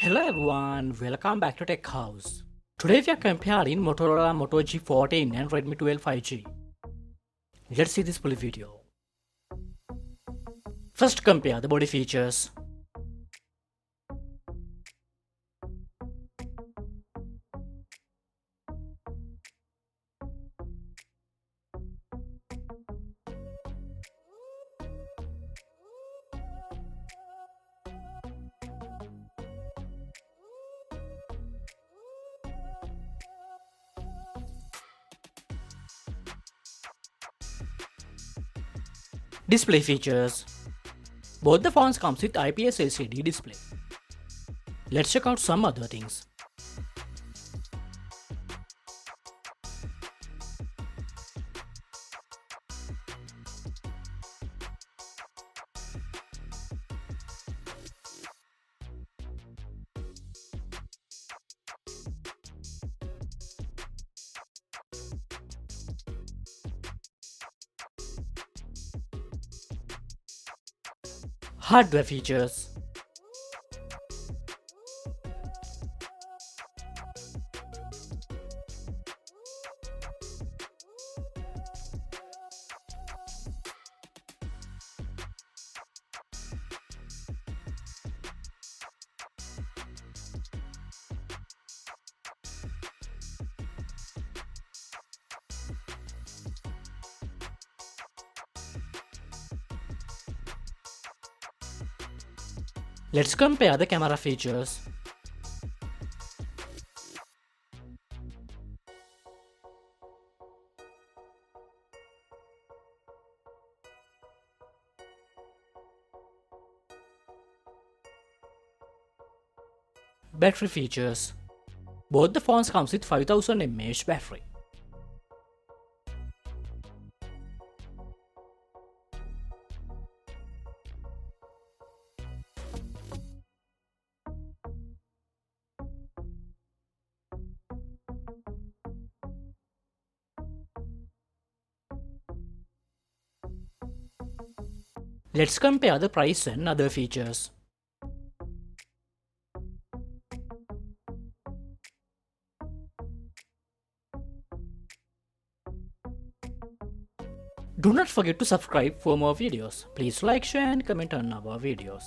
Hello everyone, welcome back to Tech House. Today we are comparing Motorola Moto G14 and Redmi 12 5G. Let's see this full video. First, compare the body features. Display features. Both the phones comes with IPS LCD display. Let's check out some other things. Hardware features. Let's compare the camera features. Battery features. Both the phones comes with 5000 mAh battery. Let's compare the price and other features. Do not forget to subscribe for more videos. Please like, share and comment on our videos.